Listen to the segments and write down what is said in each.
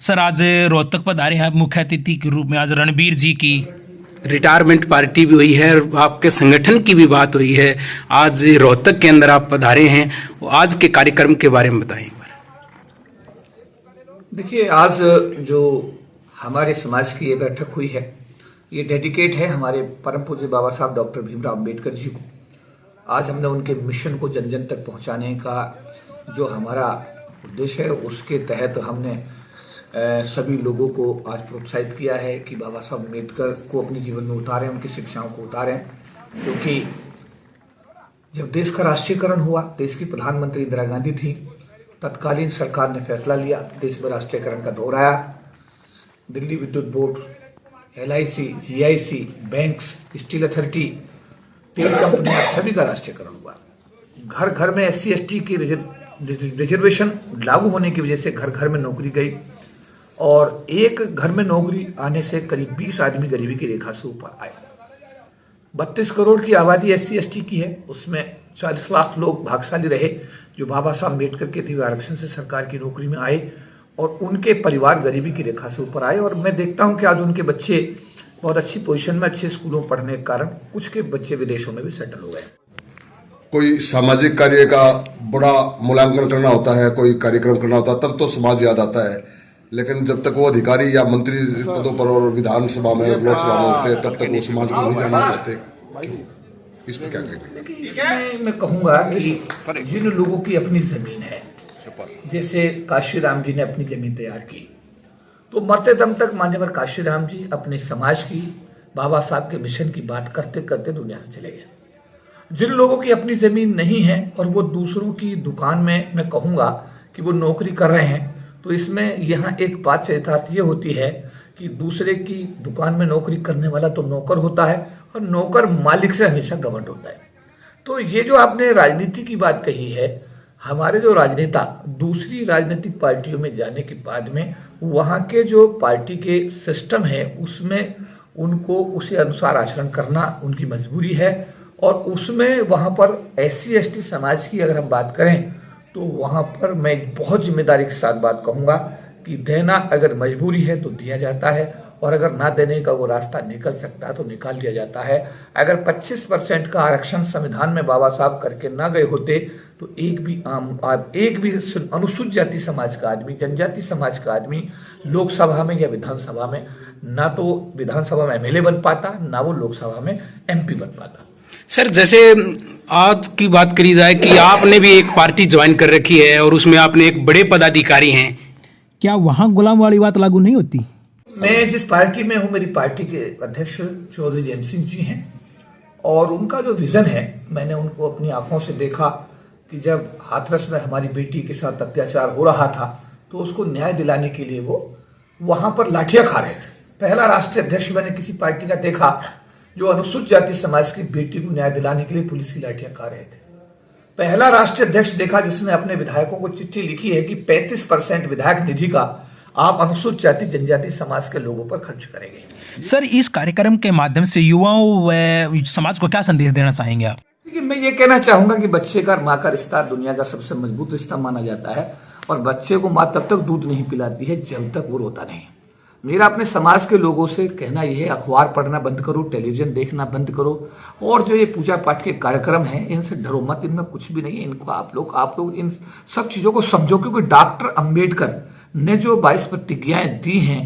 Sir आज रोहतक पधारे हैं मुख्य अतिथि के रूप में। आज रणबीर जी की रिटायरमेंट पार्टी भी हुई है और आपके संगठन की भी बात हुई है। आज रोहतक के अंदर आप पधारे हैं, आज के कार्यक्रम के बारे में बताएं एक बार। देखिए, आज जो हमारे समाज की ये बैठक हुई है, ये डेडिकेट है हमारे परम पूज्य बाबा साहब डॉक्टर भीमराव अंबेडकर जी को। आज हमने उनके मिशन को जन जन तक पहुंचाने का जो हमारा उद्देश्य है, उसके तहत हमने सभी लोगों को आज प्रोत्साहित किया है कि बाबा साहब अम्बेडकर को अपने जीवन में उतारें, उनकी शिक्षाओं को उतारें। क्योंकि जब देश का राष्ट्रीयकरण हुआ, देश की प्रधानमंत्री इंदिरा गांधी थी, तत्कालीन सरकार ने फैसला लिया, देश में राष्ट्रीयकरण का दौर आया। दिल्ली विद्युत board, LIC, GIC, banks, steel authority, तेल कंपनियां, सभी का राष्ट्रीयकरण हुआ। घर घर में SC ST की रिजर्वेशन लागू होने की वजह से घर घर में नौकरी गई और एक घर में नौकरी आने से करीब 20 आदमी गरीबी की रेखा से ऊपर आए। 32 करोड़ की आबादी SC ST की है, उसमें 40 लाख लोग भाग्यशाली रहे जो बाबा साहब अम्बेडकर के दिव्य आरक्षण से सरकार की नौकरी में आए और उनके परिवार गरीबी की रेखा से ऊपर आए। और मैं देखता हूं कि आज उनके बच्चे बहुत अच्छी पोजीशन में, अच्छे स्कूलों में पढ़ने के कारण कुछ के बच्चे विदेशों में भी सेटल हो गए। कोई सामाजिक कार्य का बड़ा मूल्यांकन करना होता है, कोई कार्यक्रम करना होता है, तब तो समाज याद आता है। लेकिन जब तक वो अधिकारी या मंत्री पदों पर और विधानसभा में, लोकसभा में होते हैं, तब तक वो समाज को नहीं जानना चाहते। इसमें क्या कहेंगे? इसमें मैं कहूंगा कि जिन लोगों की अपनी जमीन है, जैसे काशीराम जी ने अपनी जमीन तैयार की, तो मरते दम तक मान्यवर काशीराम जी अपने समाज की, बाबा साहब के मिशन की बात करते करते दुनिया से चले गए। जिन लोगों की अपनी जमीन नहीं है और वो दूसरों की दुकान में, मैं कहूंगा कि वो नौकरी कर रहे हैं, तो इसमें यहाँ एक बात चरितार्थ ये होती है कि दूसरे की दुकान में नौकरी करने वाला तो नौकर होता है और नौकर मालिक से हमेशा गवर्नमेंट होता है। तो ये जो आपने राजनीति की बात कही है, हमारे जो राजनेता दूसरी राजनीतिक पार्टियों में जाने के बाद में वहाँ के जो पार्टी के सिस्टम है उसमें उनको उसी अनुसार आचरण करना उनकी मजबूरी है। और उसमें वहाँ पर SC ST समाज की अगर हम बात करें तो वहाँ पर मैं बहुत जिम्मेदारी के साथ बात कहूँगा कि देना अगर मजबूरी है तो दिया जाता है और अगर ना देने का वो रास्ता निकल सकता है तो निकाल दिया जाता है। अगर 25% का आरक्षण संविधान में बाबा साहब करके ना गए होते तो एक भी अनुसूचित जाति समाज का आदमी, जनजाति समाज का आदमी लोकसभा में या विधानसभा में ना तो विधानसभा में MLA बन पाता, ना वो लोकसभा में MP बन पाता। सर, जैसे आज की बात करी जाए कि आपने भी एक पार्टी ज्वाइन कर रखी है और उसमें आपने एक बड़े पदाधिकारी हैं, क्या वहाँ गुलाम वाली बात लागू नहीं होती? मैं जिस पार्टी में हूँ, मेरी पार्टी के अध्यक्ष चौधरी जैम सिंह जी हैं और उनका जो विजन है, मैंने उनको अपनी आंखों से देखा कि जब हाथरस में हमारी बेटी के साथ अत्याचार हो रहा था तो उसको न्याय दिलाने के लिए वो वहां पर लाठियां खा रहे थे। पहला राष्ट्रीय अध्यक्ष मैंने किसी पार्टी का देखा जो अनुसूचित जाति समाज की बेटी को न्याय दिलाने के लिए पुलिस की लाठियां खा रहे थे। पहला राष्ट्रीय अध्यक्ष देखा जिसने अपने विधायकों को चिट्ठी लिखी है कि 35% विधायक निधि का आप अनुसूचित जाति जनजाति समाज के लोगों पर खर्च करेंगे। सर, इस कार्यक्रम के माध्यम से युवाओं व समाज को क्या संदेश देना चाहेंगे आप? देखिए, मैं ये कहना चाहूंगा कि बच्चे का माँ का रिश्ता दुनिया का सबसे मजबूत रिश्ता माना जाता है और बच्चे को माँ तब तक दूध नहीं पिलाती है जब तक वो रोता नहीं। मेरा अपने समाज के लोगों से कहना यह है, अखबार पढ़ना बंद करो, टेलीविजन देखना बंद करो और जो ये पूजा पाठ के कार्यक्रम हैं इनसे डरो मत, इनमें कुछ भी नहीं है। इनको आप लोग इन सब चीजों को समझो, क्योंकि डॉक्टर अंबेडकर ने जो 22 प्रतिज्ञाएं दी हैं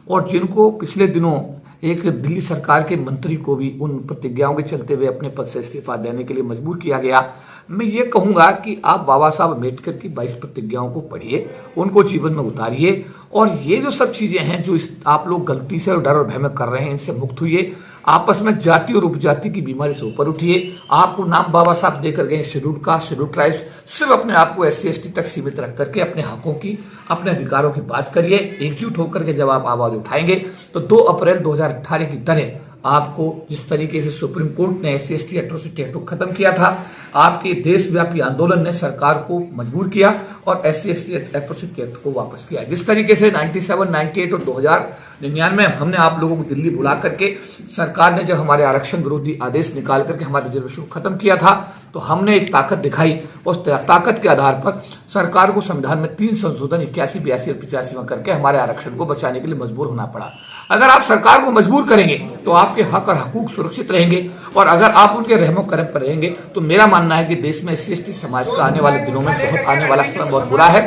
और जिनको पिछले दिनों एक दिल्ली सरकार के मंत्री को भी उन प्रतिज्ञाओं के चलते हुए अपने पद से इस्तीफा देने के लिए मजबूर किया गया। मैं ये कहूंगा कि आप बाबा साहब अम्बेडकर की 22 प्रतिज्ञाओं को पढ़िए, उनको जीवन में उतारिए और ये जो सब चीजें हैं जो आप लोग गलती से और डर और भय में कर रहे हैं, इनसे मुक्त हुई। आपस में जाति और उपजाति की बीमारी से ऊपर उठिए। आपको नाम बाबा साहब देकर गए शेड्यूल कास्ट, शेड्यूल ट्राइब्स, सिर्फ अपने आप को SC ST तक सीमित रख करके अपने हकों की, अपने अधिकारों की बात करिए। एकजुट होकर के जब आप आवाज उठाएंगे तो 2 अप्रैल 2018 की तरह आपको जिस तरीके से सुप्रीम कोर्ट ने SC ST एट्रोसिटी एक्ट खत्म किया था, आपके देशव्यापी आंदोलन ने सरकार को मजबूर किया और SC ST एट्रोसिटी एक्ट को वापस किया। जिस तरीके से 97, 98 और 2099 हमने आप लोगों को दिल्ली बुला करके सरकार ने जब हमारे आरक्षण विरोधी आदेश निकाल करके हमारे रिजर्वेशन को खत्म किया था, तो हमने एक ताकत दिखाई, उस ताकत के आधार पर सरकार को संविधान में 3 संशोधन 81, 82 और 85 में करके हमारे आरक्षण को बचाने के लिए मजबूर होना पड़ा। अगर आप सरकार को मजबूर करेंगे तो आपके हक और हकूक सुरक्षित रहेंगे, और अगर आप उनके रहमो करम पर रहेंगे तो मेरा मानना है कि देश में SC/ST समाज का आने वाले दिनों में आने वाला समय बहुत बुरा है।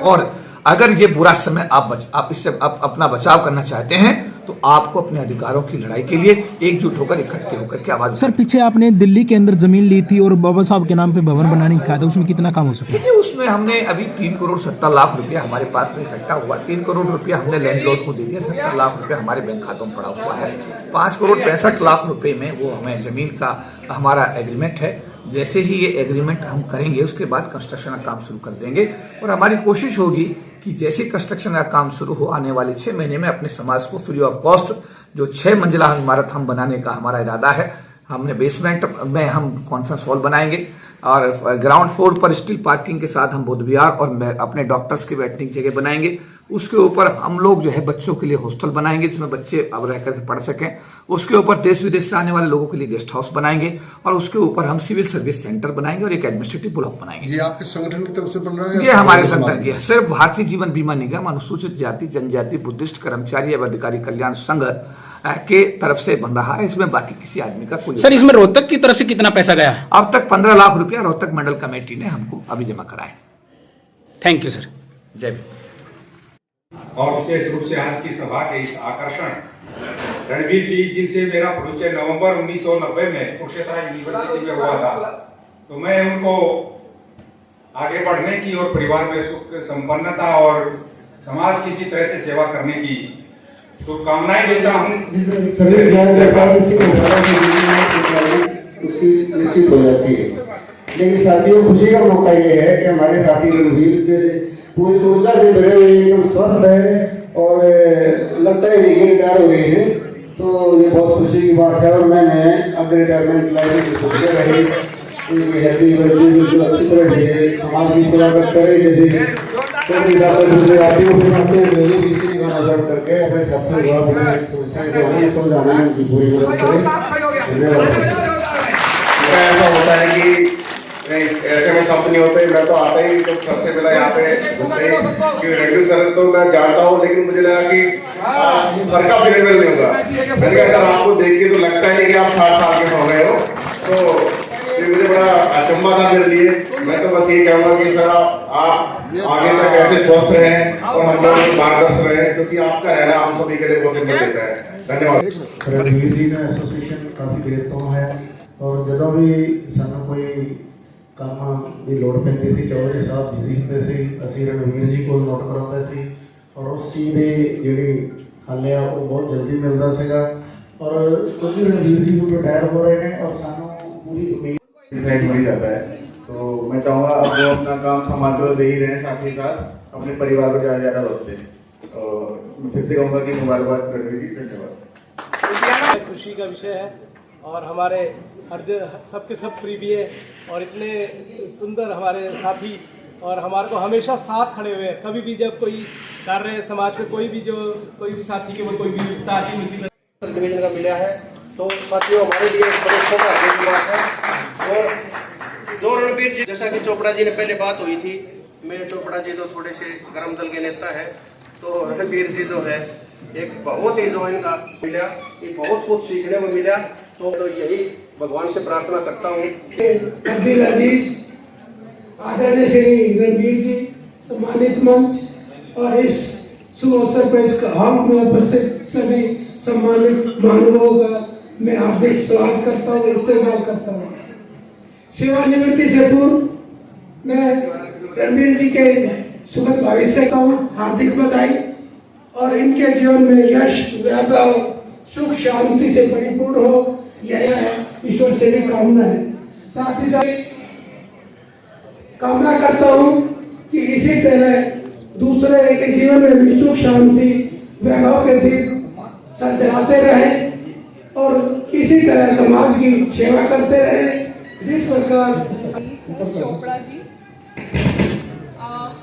और अगर ये बुरा समय आप इससे अपना बचाव करना चाहते हैं तो आपको अपने अधिकारों की लड़ाई के लिए एकजुट होकर इकट्ठे होकर के आवाज। सर, पीछे आपने दिल्ली के अंदर जमीन ली थी और बाबा साहब के नाम पे भवन बनाने का था, उसमें कितना काम हो चुका है? देखिए, उसमें हमने अभी 3 करोड़ 70 लाख रुपया हमारे पास में इकट्ठा हुआ। 3 करोड़ रुपया हमने लैंडलॉर्ड को दे दिया, 70 लाख रुपया हमारे बैंक खातों में पड़ा हुआ है। 5 करोड़ 65 लाख रुपए में वो हमें जमीन का हमारा एग्रीमेंट है। जैसे ही ये एग्रीमेंट हम करेंगे उसके बाद कंस्ट्रक्शन का काम शुरू कर देंगे, और हमारी कोशिश होगी कि जैसे कंस्ट्रक्शन का काम शुरू हो आने वाले 6 महीने में अपने समाज को फ्री ऑफ कॉस्ट जो 6 मंजिला इमारत हम बनाने का हमारा इरादा है। हमने बेसमेंट में हम कॉन्फ्रेंस हॉल बनाएंगे और ग्राउंड फ्लोर पर स्टील पार्किंग के साथ हम बुद्ध विहार और अपने डॉक्टर्स की बैठने की जगह बनाएंगे। उसके ऊपर हम लोग जो है बच्चों के लिए हॉस्टल बनाएंगे जिसमें बच्चे अब रह करके पढ़ सकें। उसके ऊपर देश विदेश से आने वाले लोगों के लिए गेस्ट हाउस बनाएंगे, और उसके ऊपर हम सिविल सर्विस सेंटर बनाएंगे और एक एडमिनिस्ट्रेटिव ब्लॉक बनाएंगे। ये आपके संगठन की तरफ से बन रहा है? ये हमारे संगठन की है। सिर्फ भारतीय जीवन बीमा निगम, अनुसूचित जाति जनजाति, बुद्धिस्ट कर्मचारी एवं अधिकारी कल्याण संघ के तरफ से बन रहा है। इसमें बाकी किसी आदमी का कोई। सर, इसमें रोहतक की तरफ से कितना पैसा गया? अब तक 15 लाख रुपया रोहतक मंडल कमेटी ने हमको अभी जमा कराए। Thank you sir. जय भीम। और विशेष रूप से आज की सभा के इस आकर्षण रणवीर जी, जिनसे मेरा परिचय नवंबर 1990 में कुरुक्षेत्र यूनिवर्सिटी में हुआ था, तो मैं उनको आगे बढ़ने की और परिवार में सुख संपन्नता और समाज की इसी तरह से सेवा करने की शुभकामनाएं देता हूँ। उसकी निश्चित हो जाती है। लेकिन साथियों, खुशी का मौका ये है कि हमारे साथी रणवीर पूरी ऊर्जा से भरे हुए एकदम स्वस्थ है और लगता है कि रिटायर हो गए हैं, तो ये बहुत खुशी की बात है। और मैंने अगर रिटायरमेंट लाइफ की सोचा रही हेल्थी जो अच्छी तरह से समाज की सेवा करते रहे, जैसे दूसरे आदमियों को करते हैं किसी का नजर करके अपने सबसे समस्याएं जो हमें समझाने में उनकी पूरी मदद करें। ऐसा होता है कि ऐसे में शब्द नहीं होते। मैं तो आता ही जब सबसे पहले यहाँ पे कि रेडियो सर तो मैं जानता हूँ, लेकिन मुझे लगा कि सर का फेयरवेल नहीं होगा। मैंने कहा सर, आपको देख के तो लगता है कि आप 60 साल के हो गए हो, तो ये मुझे बड़ा अचंभा था मेरे लिए। मैं तो बस ये कहूँगा कि सर आप आगे तक ऐसे स्वस्थ रहें और हम लोग मार्गदर्शक रहें, क्योंकि आपका रहना हम सभी के लिए बहुत हिम्मत देता है। धन्यवाद। रणवीर जी का एसोसिएशन काफी ग्रेटफुल है, और जो भी सानू कोई काम की लोड़ पैंती थी, चौधरी साहब बिजी होंगे सी, असी रणवीर जी को नोट कराते सी, और उस चीज़ की जी हल है वो बहुत जल्दी मिलता सीगा। और क्योंकि रणवीर जी को रिटायर हो रहे हैं और सानू पूरी उम्मीद मिल जाता है, तो मैं चाहूँगा अब वो अपना काम समाज दे ही रहे, साथ ही साथ अपने परिवार को ज़्यादा ज़्यादा वक्त दें। और फिर से कहूँगा कि मुबारकबाद रणवीर जी, धन्यवाद। खुशी का विषय है और हमारे हर सबके सब प्रिय है और इतने सुंदर हमारे साथी, और हमारे को हमेशा साथ खड़े हुए हैं। कभी भी जब कोई कार्य समाज में कोई भी साथी के कोई भी विपदा आती मुसीबत डिवीजन का मिला है, तो साथियों हमारे लिए बड़े सौभाग्य की बात है। और जो रणवीर जी, जैसा कि चोपड़ा जी ने पहले बात हुई थी, मेरे चोपड़ा जी तो थोड़े से गरम दल के नेता है, तो रणवीर जी जो है एक बहुत ही जो इनका मिला, ये बहुत कुछ सीखने को मिला। तो यही भगवान से प्रार्थना करता हूँ। आदरणीय श्री रणवीर जी, सम्मानित मंच और इस शुभ अवसर पर इस हॉल में उपस्थित सभी सम्मानित महानुभावों का मैं हार्दिक स्वागत करता हूँ, इस्तेमाल करता हूँ। सेवानिवृत्ति से पूर्व मैं रणवीर जी के सुखद भविष्य का हार्दिक बधाई और इनके जीवन में यश, वैभव, सुख, शांति से परिपूर्ण हो, यह ईश्वर से भी कामना है। साथ ही साथ कामना करता हूँ कि इसी तरह दूसरे के जीवन में भी सुख, शांति, वैभव के दीप सजलाते रहे और इसी तरह समाज की सेवा करते रहे। जिस प्रकार चोपड़ा जी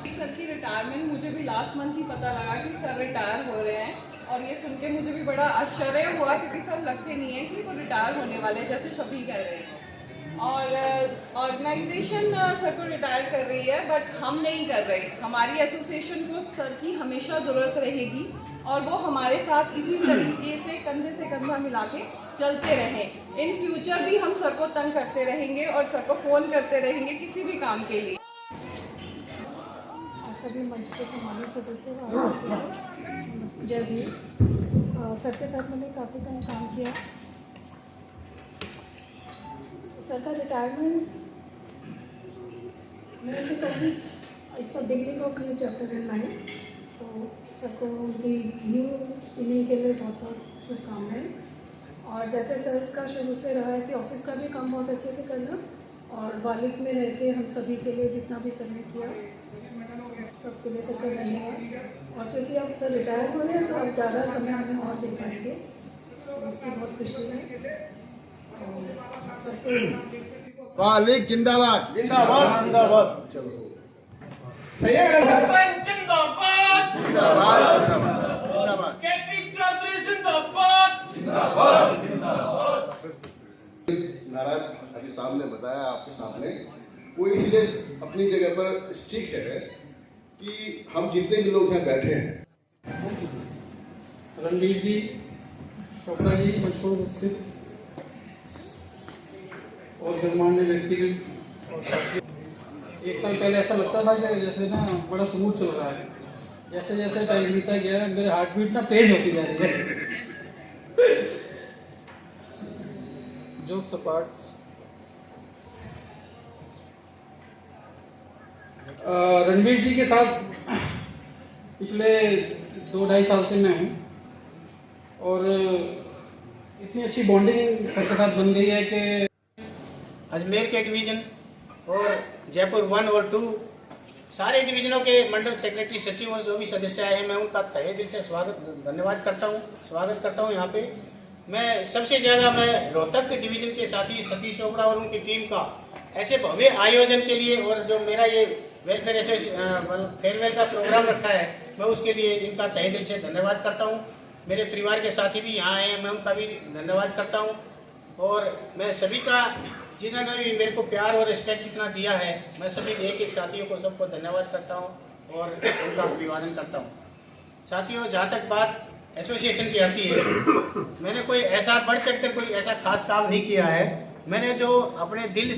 सर की रिटायरमेंट, मुझे भी लास्ट मंथ ही पता लगा कि सर रिटायर हो रहे हैं, और ये सुन के मुझे भी बड़ा आश्चर्य हुआ क्योंकि सब लगते नहीं है कि वो रिटायर होने वाले, जैसे सभी कह रहे हैं। और ऑर्गेनाइजेशन सर को रिटायर कर रही है, बट हम नहीं कर रहे। हमारी एसोसिएशन को सर की हमेशा ज़रूरत रहेगी और वो हमारे साथ इसी तरीके से कंधा मिला के चलते रहें। इन फ्यूचर भी हम सर को तंग करते रहेंगे और सर को फ़ोन करते रहेंगे किसी भी काम के लिए। सभी मंच के सम्मानित सदस्य जय भीम। सर के साथ मैंने काफ़ी टाइम काम किया। सर का रिटायरमेंट मैं से कहूँ it's beginning of new chapter in life. तो सर को उनकी न्यू इनिंग के लिए बहुत बहुत शुभकामनाएं। और जैसे सर का शुरू से रहा है कि ऑफिस का भी काम बहुत अच्छे से करना और वालिद में रह के हम सभी के लिए जितना भी सर ने किया सबके लिए सर का धन्यवाद। और क्योंकि अब सर रिटायर हो रहे हैं तो अब ज़्यादा समय हमें और दे पाएंगे, तो इसकी बहुत खुशी है। सर को वालिद जिंदाबाद जिंदाबाद जिंदाबाद। चलो जिंदाबाद जिंदाबाद जिंदाबाद। केपी चौधरी जिंदाबाद जिंदाबाद जिंदाबाद। नारायण अभी साहब ने बताया आपके सामने, वो इसलिए अपनी जगह पर स्टिक है कि हम जितने भी लोग हैं बैठे हैं। रणवीर जी, चोपड़ा जी, मशहूर उपस्थित और गणमान्य व्यक्तिगण। एक साल पहले ऐसा लगता था कि जैसे ना बड़ा स्मूथ चल रहा है, जैसे जैसे टाइम बीता गया है मेरे हार्ट बीट ना तेज होती जा रही है। जोक्स अपार्ट, रणवीर जी के साथ पिछले 2-2.5 साल से मैं हूँ और इतनी अच्छी बॉन्डिंग सबके साथ बन गई है कि अजमेर के डिवीज़न और जयपुर 1 और 2 सारे डिवीज़नों के मंडल सेक्रेटरी सचिव और जो भी सदस्य आए हैं मैं उनका तहे दिल से धन्यवाद करता हूँ यहाँ पे। मैं सबसे ज़्यादा मैं रोहतक के डिवीज़न के साथी सतीश चोपड़ा और उनकी टीम का ऐसे भव्य आयोजन के लिए और जो मेरा ये वेलफेयर फेयरवेल का प्रोग्राम रखा है मैं उसके लिए इनका तहे दिल से धन्यवाद करता हूँ। मेरे परिवार के साथी भी यहाँ आए हैं, मैं उनका भी धन्यवाद करता हूँ। और मैं सभी का जिन्होंने भी मेरे को प्यार और रिस्पेक्ट इतना दिया है, मैं सभी एक एक साथियों को सबको धन्यवाद करता हूँ और उनका अभिवादन करता हूँ। साथियों, जहाँ तक बात एसोसिएशन की आती है, मैंने कोई ऐसा बढ़ चढ़ कर कोई ऐसा खास काम नहीं किया है। मैंने जो अपने दिल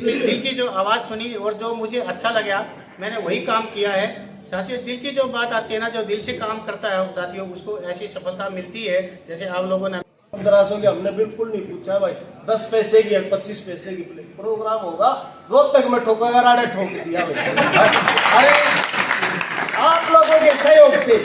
की जो आवाज़ सुनी और जो मुझे अच्छा लगा मैंने वही काम किया है। साथियों, दिल की जो बात आती है ना, जो दिल से काम करता है साथियों, उसको ऐसी सफलता मिलती है। जैसे आप लोगों ने दराजों की हमने बिल्कुल नहीं पूछा भाई 10 पैसे की 25 पैसे की प्रोग्राम होगा, रोहतक में ठोका राड़े ठोक दिया भाई। अरे आप लोगों के सहयोग से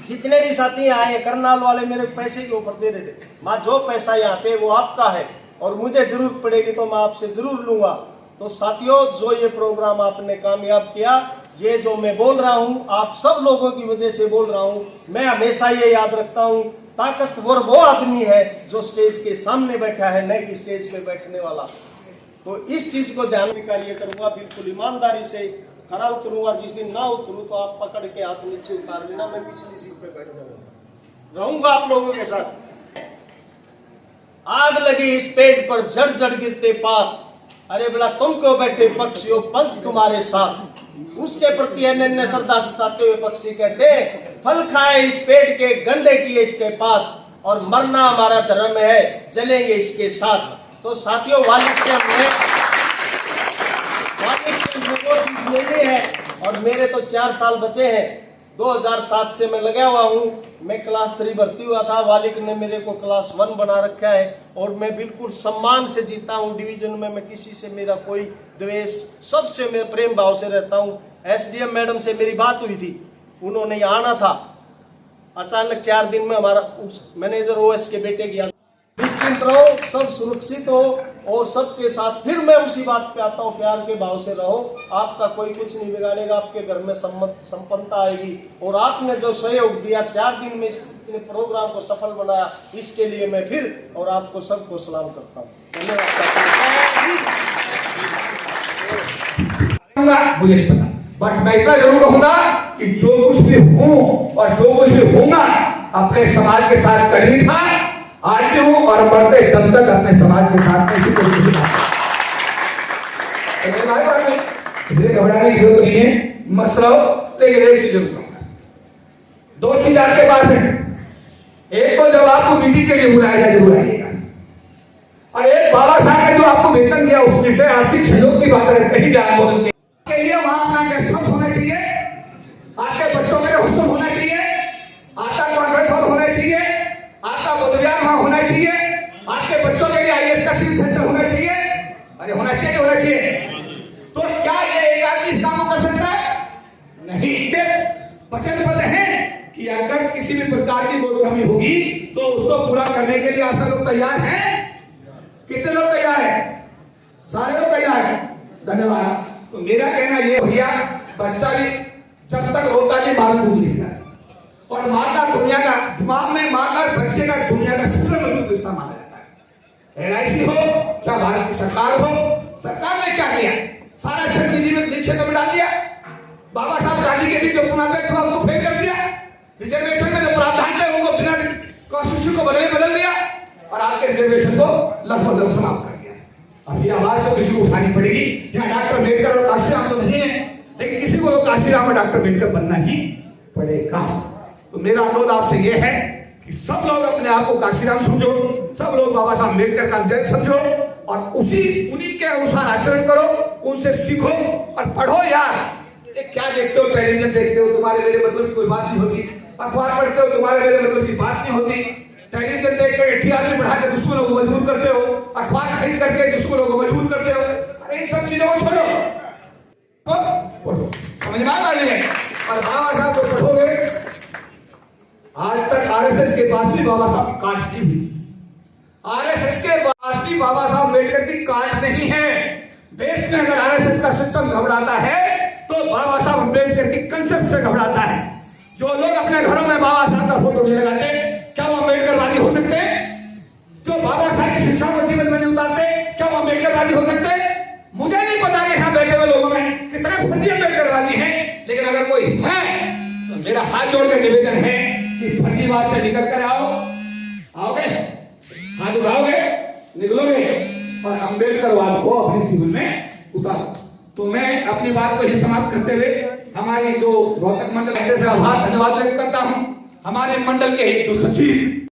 जितने भी साथी आए, करनाल वाले मेरे पैसे के ऊपर दे रहे थे, माँ जो पैसा यहाँ पे वो आपका है और मुझे जरूरत पड़ेगी तो मैं आपसे जरूर लूंगा। तो साथियों, जो ये प्रोग्राम आपने कामयाब किया, ये जो मैं बोल रहा हूँ आप सब लोगों की वजह से बोल रहा हूँ। मैं हमेशा ये याद रखता हूँ, ताकतवर वो आदमी है जो स्टेज के सामने बैठा है, न कि स्टेज पे बैठने वाला। तो इस चीज को ध्यान में कार्य करूंगा, बिल्कुल ईमानदारी से खरा उतरूंगा। जिस दिन ना उतरूं तो आप पकड़ के हाथ नीचे उतार लेना, मैं पिछली सीट पे बैठ रहूंगा आप लोगों के साथ। आग लगी इस पेड़ पर जड़ जड़ गिरते पात, अरे बोला तुम क्यों बैठे पक्षियों पंख तुम्हारे साथ। उसके प्रति अनन्य श्रद्धा दिखाते हुए पक्षी कहते फल खाए इस पेड़ के, गंडे किए इसके पात, और मरना हमारा धर्म है, जलेंगे इसके साथ। तो साथियों, वालिद से हमने वो चीज लेनी है और मेरे तो 4 साल बचे हैं। 2007 से मैं लगा हुआ हूँ। मैं क्लास 3 भर्ती हुआ था, वालिद ने मेरे को क्लास 1 बना रखा है और मैं बिल्कुल सम्मान से जीता हूँ। डिवीजन में मैं किसी से मेरा कोई द्वेष, सबसे मैं प्रेम भाव से रहता हूँ। SDM मैडम से मेरी बात हुई थी, उन्होंने यहाँ आना था, अचानक 4 दिन में हमारा मैनेजर OS के बेटे की निश्चिंत रहो, सब सुरक्षित हो और सबके साथ फिर मैं उसी बात पे आता हूँ, प्यार के भाव से रहो। आपका कोई कुछ नहीं बिगाड़ेगा, आपके घर में संपन्नता आएगी। और आपने जो सहयोग दिया 4 दिन में इस प्रोग्राम को सफल बनाया, इसके लिए मैं फिर और आपको सबको सलाम करता हूँ। धन्यवाद। मुझे नहीं पता, बट मैं इतना जरूर कहूंगा कि जो कुछ भी हूँ और जो कुछ भी होगा अपने समाज के साथ कड़ी था, आज भी हूँ और बढ़ते दम तक अपने समाज के साथ में इसलिए घबराने की जरूरत नहीं है, मस्त रहो। लेकिन एक चीज जरूर कहूंगा, दो चीज आपके पास है। एक तो जब आपको मीटिंग के लिए बुलाया जाए जरूर आइएगा, और एक बाबा साहब ने जो आपको वेतन दिया उसमें से आर्थिक सहयोग की बात अगर कही जाए के लिए वहां अपना गेस्ट हाउस होना चाहिए, आपके बच्चों के लिए हॉस्टल होना चाहिए, आपका कॉन्फ्रेंस हॉल होना चाहिए, आपका बुद्धिविहार वहां होना चाहिए, आपके बच्चों के लिए आईएएस का सिविल सेंटर होना चाहिए। अरे होना चाहिए, होना चाहिए। तो क्या ये एक आदमी इस काम को कर सकता है? नहीं। वचनबद्ध है कि अगर किसी भी प्रकार की कोई कमी होगी तो उसको पूरा करने के लिए आप सब लोग तैयार हैं? कितने लोग तैयार हैं? सारे लोग तैयार हैं। धन्यवाद। तो मेरा कहना ये भैया, बच्चा भी जब तक रोता नहीं मार नहीं, और माँ का दुनिया का दिमाग में माँ का बच्चे का दुनिया का सबसे मजबूत रिश्ता माना जाता है। एलआईसी हो क्या भारत की सरकार हो, सरकार ने क्या किया? सारा क्षेत्र निजी क्षेत्र में डाल दिया। बाबा साहब गांधी के भी जो पुनर्व्यक्त हुआ उसको फेल कर दिया। रिजर्वेशन में जो प्रावधान थे उनको बिना कॉन्स्टिट्यूशन को बदल दिया, और आपके रिजर्वेशन को लगभग समाप्त कर दिया। अब ये आवाज तो किसी को उठानी पड़ेगी। यहाँ डॉक्टर अम्बेडकर और काशीराम तो नहीं है, लेकिन किसी को तो काशीराम और डॉक्टर अम्बेडकर बनना ही पड़ेगा। तो मेरा अनुरोध आपसे ये है कि सब लोग अपने आप को काशीराम समझो, सब लोग बाबा साहब अम्बेडकर का जय समझो, और उन्हीं के अनुसार आचरण करो, उनसे सीखो और पढ़ो। यार ये क्या देखते हो, टेलीविजन देखते हो, तुम्हारे मेरे मतलब की कोई बात नहीं होती। अखबार पढ़ते हो, तुम्हारे मेरे मतलब की बात नहीं होती। टेलीविजन देख कर एटीआर में बढ़ा के दुश्मनों को मजबूर करते हो, अखबार खरीद करके दुश्मनों को मजबूर करते हो। अरे इन सब चीजों को छोड़ो, पढ़ो, समझ में आ रही है। और बाबा साहब को पढ़ोगे, आज तक आरएसएस के पास भी बाबा साहब की काट नहीं हुई। आरएसएस के पास भी बाबा साहब अम्बेडकर की काट नहीं है। देश में अगर आरएसएस का सिस्टम घबराता है तो बाबा साहब अम्बेडकर की कंसेप्ट से घबराता है। जो लोग अपने घरों में बाबा साहब का फोटो नहीं लगाते, क्या वो अम्बेडकरवादी हो सकते हैं? जो बाबा साहब की शिक्षा को जीवन में नहीं उतारते, क्या वो अम्बेडकरवादी हो सकते हैं? मुझे नहीं पता कि यहाँ बैठे हुए लोगों में कितने फर्जी अम्बेडकरवादी हैं, लेकिन अगर कोई है तो मेरा हाथ जोड़कर निवेदन है कि फर्जीवाद से निकल कर आओगे, हाथ उठाओगे, निकलोगे और अम्बेडकरवाद को अपने जीवन में उतारो। तो मैं अपनी बात को ही समाप्त करते हुए हमारी जो रोहतक मंडल से आभार धन्यवाद व्यक्त करता हूं। हमारे मंडल के जो सचिव